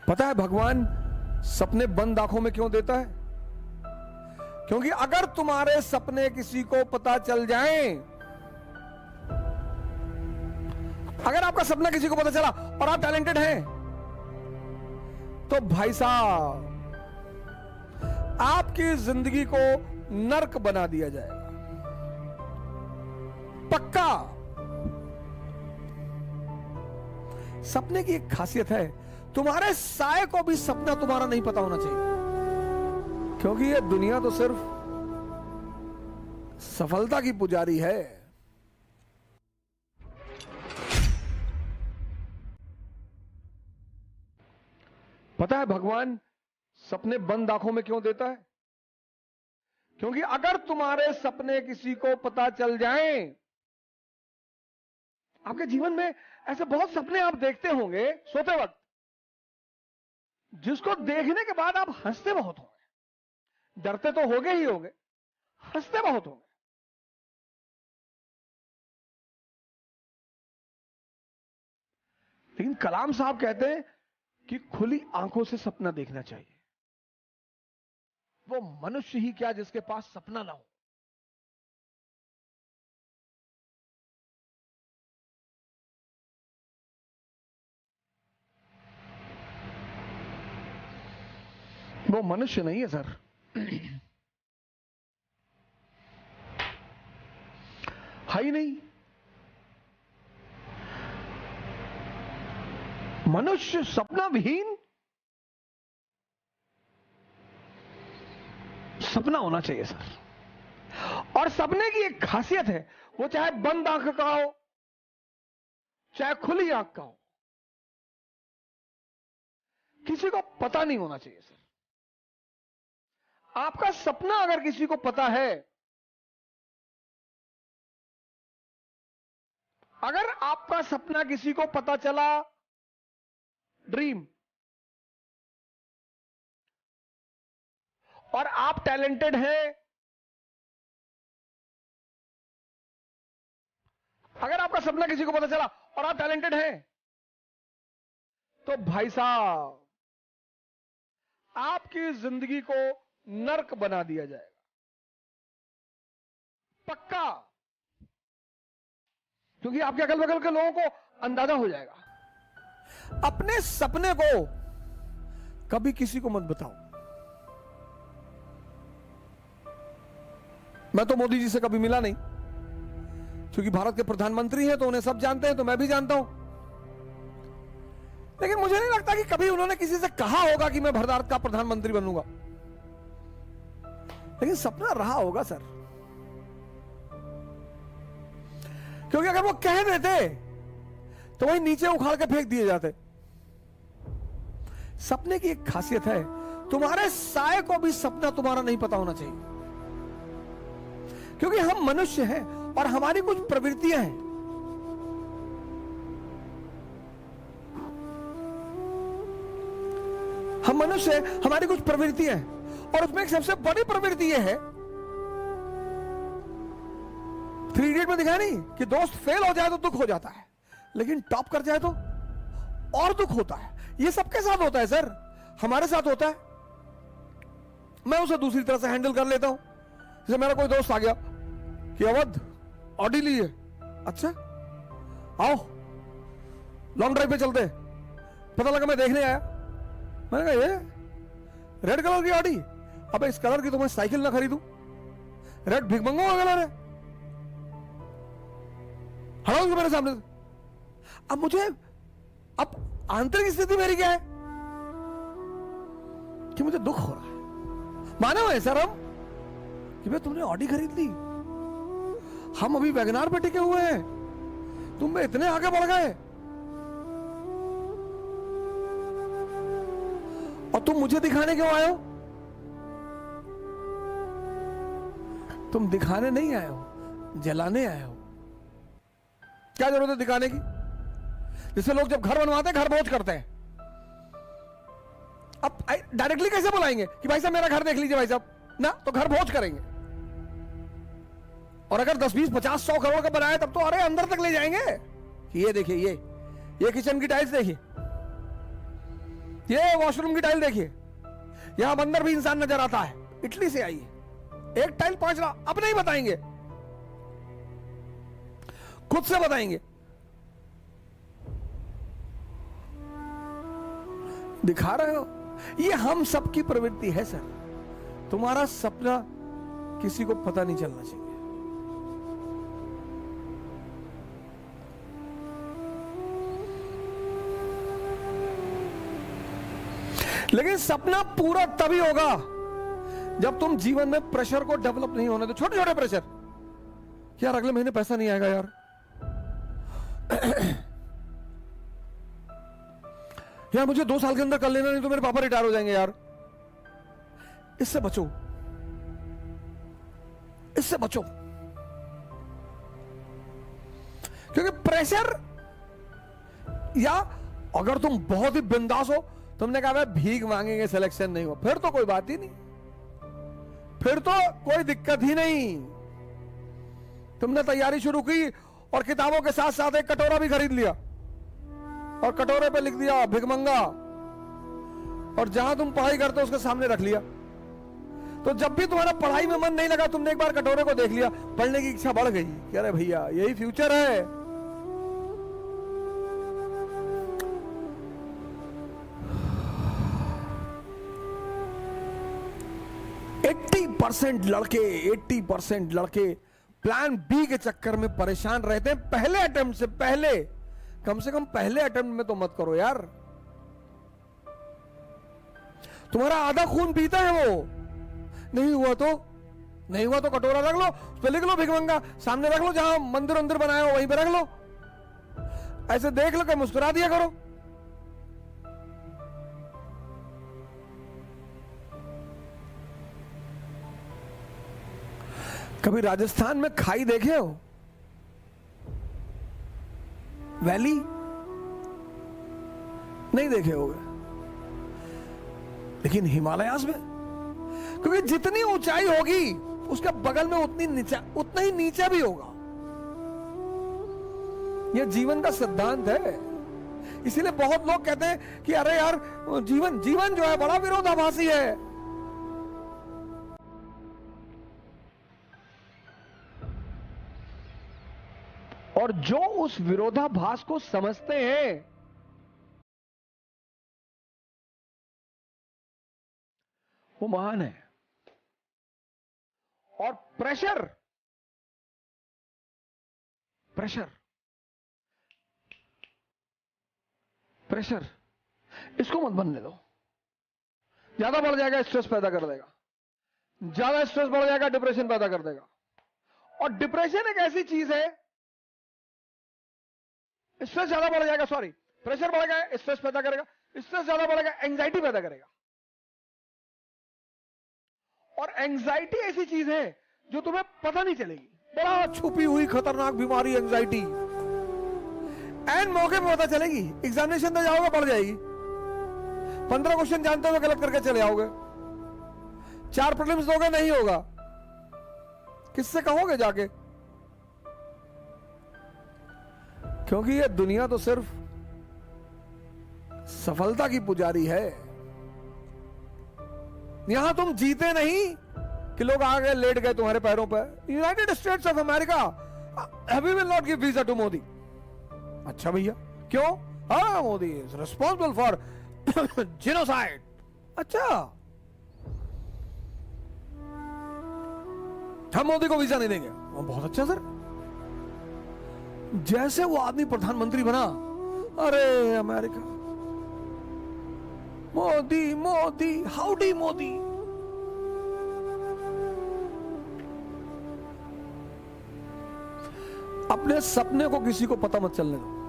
पता है भगवान सपने बंद आंखों में क्यों देता है? क्योंकि अगर तुम्हारे सपने किसी को पता चल जाएं, अगर आपका सपना किसी को पता चला और आप टैलेंटेड हैं, तो भाई साहब आपकी जिंदगी को नर्क बना दिया जाएगा, पक्का। सपने की एक खासियत है, तुम्हारे साए को भी सपना तुम्हारा नहीं पता होना चाहिए, क्योंकि ये दुनिया तो सिर्फ सफलता की पुजारी है। पता है भगवान सपने बंद आंखों में क्यों देता है? क्योंकि अगर तुम्हारे सपने किसी को पता चल जाएं, आपके जीवन में ऐसे बहुत सपने आप देखते होंगे सोते वक्त, जिसको देखने के बाद आप हंसते बहुत होंगे, डरते तो होंगे ही होंगे, हंसते बहुत होंगे। लेकिन कलाम साहब कहते हैं कि खुली आंखों से सपना देखना चाहिए। वो मनुष्य ही क्या जिसके पास सपना ना हो। वो मनुष्य नहीं है सर, है ही नहीं। मनुष्य सपना विहीन सपना होना चाहिए सर। और सपने की एक खासियत है, वो चाहे बंद आंख का हो चाहे खुली आंख का हो, किसी को पता नहीं होना चाहिए सर। आपका सपना अगर किसी को पता है, अगर आपका सपना किसी को पता चला, ड्रीम, और आप टैलेंटेड हैं, अगर आपका सपना किसी को पता चला और आप टैलेंटेड हैं, तो भाई साहब आपकी जिंदगी को नर्क बना दिया जाएगा, पक्का। क्योंकि आपके अगल बगल के लोगों को अंदाजा हो जाएगा। अपने सपने को कभी किसी को मत बताओ। मैं तो मोदी जी से कभी मिला नहीं, क्योंकि भारत के प्रधानमंत्री हैं तो उन्हें सब जानते हैं, तो मैं भी जानता हूं। लेकिन मुझे नहीं लगता कि कभी उन्होंने किसी से कहा होगा कि मैं भारत का प्रधानमंत्री बनूंगा। लेकिन सपना रहा होगा सर, क्योंकि अगर वो कह देते तो वही नीचे उखाड़ के फेंक दिए जाते। सपने की एक खासियत है, तुम्हारे साए को भी सपना तुम्हारा नहीं पता होना चाहिए, क्योंकि हम मनुष्य हैं और हमारी कुछ प्रवृत्तियां हैं। हम मनुष्य हैं, हमारी कुछ प्रवृत्तियां हैं, और उसमें एक सबसे बड़ी प्रवृत्ति यह है, 3 इडियट में दिखाया नहीं कि दोस्त फेल हो जाए तो दुख हो जाता है, लेकिन टॉप कर जाए तो और दुख होता है। ये सबके साथ होता है सर, हमारे साथ होता है। मैं उसे दूसरी तरह से हैंडल कर लेता हूं। जैसे मेरा कोई दोस्त आ गया कि अवध ऑडी ली है, अच्छा आओ लॉन्ग ड्राइव पे चलते हैं। पता लगा मैं देखने आया, मैंने कहा ये रेड कलर की ऑडी, अब इस कलर की तो मैं साइकिल ना खरीदूं, रेड भिखमंगों का कलर है, हटाओ मेरे सामने से। अब मुझे, अब आंतरिक स्थिति मेरी क्या है कि मुझे दुख हो रहा है। मानो है सर हम कि भाई तुमने ऑडी खरीद ली, हम अभी वैगनार पे टिके हुए हैं, तुम में इतने आगे बढ़ गए और तुम मुझे दिखाने क्यों आए हो? तुम दिखाने नहीं आए हो, जलाने आए हो। क्या जरूरत है दिखाने की? जैसे लोग जब घर बनवाते हैं घर भोज करते हैं, अब डायरेक्टली कैसे बुलाएंगे कि भाई साहब मेरा घर देख लीजिए भाई साहब, ना तो घर भोज करेंगे। और अगर 10, 20, 50, 100 करोड़ का बनाए तब तो अरे अंदर तक ले जाएंगे कि ये देखिए, ये किचन की टाइल्स देखिए, ये वॉशरूम की टाइल देखिए, यहां अंदर भी इंसान नजर आता है, इटली से आई है। एक टाइल 5 लाख, अब नहीं बताएंगे, खुद से बताएंगे। दिखा रहे हो, ये हम सबकी प्रवृत्ति है सर। तुम्हारा सपना किसी को पता नहीं चलना चाहिए। लेकिन सपना पूरा तभी होगा जब तुम जीवन में प्रेशर को डेवलप नहीं होने दो। छोटे छोटे प्रेशर, यार अगले महीने पैसा नहीं आएगा यार, यार मुझे 2 साल के अंदर कर लेना, नहीं तो मेरे पापा रिटायर हो जाएंगे यार। इससे बचो, इससे बचो, क्योंकि प्रेशर, या अगर तुम बहुत ही बिंदास हो, तुमने कहा भाई भीख मांगेंगे सिलेक्शन नहीं हो, फिर तो कोई बात ही नहीं, फिर तो कोई दिक्कत ही नहीं। तुमने तैयारी शुरू की और किताबों के साथ साथ एक कटोरा भी खरीद लिया और कटोरे पे लिख दिया भिखमंगा, और जहां तुम पढ़ाई करते हो उसके सामने रख लिया। तो जब भी तुम्हारा पढ़ाई में मन नहीं लगा, तुमने एक बार कटोरे को देख लिया, पढ़ने की इच्छा बढ़ गई कि अरे भैया यही फ्यूचर है। 80% लड़के प्लान बी के चक्कर में परेशान रहते हैं। पहले अटेम्प्ट से पहले, कम से कम पहले अटेम्प्ट में तो मत करो यार। तुम्हारा आधा खून पीता है वो, नहीं हुआ तो कटोरा रख लो, उस पर लिख लो भिखमंगा, सामने रख लो, जहां मंदिर अंदर बनाया हो वहीं पे रख लो, ऐसे देख लो कि मुस्कुरा दिया करो। कभी राजस्थान में खाई देखे हो, वैली नहीं देखे होगे, लेकिन हिमालयाज में, क्योंकि जितनी ऊंचाई होगी उसके बगल में उतना ही नीचा भी होगा। यह जीवन का सिद्धांत है। इसीलिए बहुत लोग कहते हैं कि अरे यार जीवन जो है बड़ा विरोधाभासी है। और जो उस विरोधाभास को समझते हैं वो महान है। और प्रेशर इसको मत बनने दो। ज्यादा बढ़ जाएगा स्ट्रेस पैदा कर देगा, ज्यादा स्ट्रेस बढ़ जाएगा डिप्रेशन पैदा कर देगा। और डिप्रेशन एक ऐसी चीज है, स्ट्रेस ज्यादा बढ़ जाएगा, प्रेशर बढ़ेगा, स्ट्रेस पैदा करेगा, स्ट्रेस ज्यादा बढ़ेगा, एंजाइटी पैदा करेगा। और एंजाइटी ऐसी चीज है जो तुम्हें पता नहीं चलेगी, बड़ा छुपी हुई खतरनाक बीमारी एंजाइटी, एंड मौके पे पता चलेगी। एग्जामिनेशन दे जाओगे बढ़ जाएगी, 15 क्वेश्चन जानते हुए गलत करके चले आओगे, 4 प्रीलिम्स दोगे नहीं होगा, किससे कहोगे जाके? क्योंकि ये दुनिया तो सिर्फ सफलता की पुजारी है। यहां तुम जीते नहीं कि लोग आ गए लेट गए तुम्हारे पैरों पर। United States of America we will not give visa to Modi. अच्छा भैया क्यों? हाँ, Modi is responsible for genocide. अच्छा, हम मोदी को वीजा नहीं देंगे। बहुत अच्छा सर। जैसे वो आदमी प्रधानमंत्री बना, अरे अमेरिका, मोदी हाउडी मोदी। अपने सपने को किसी को पता मत चलने दो।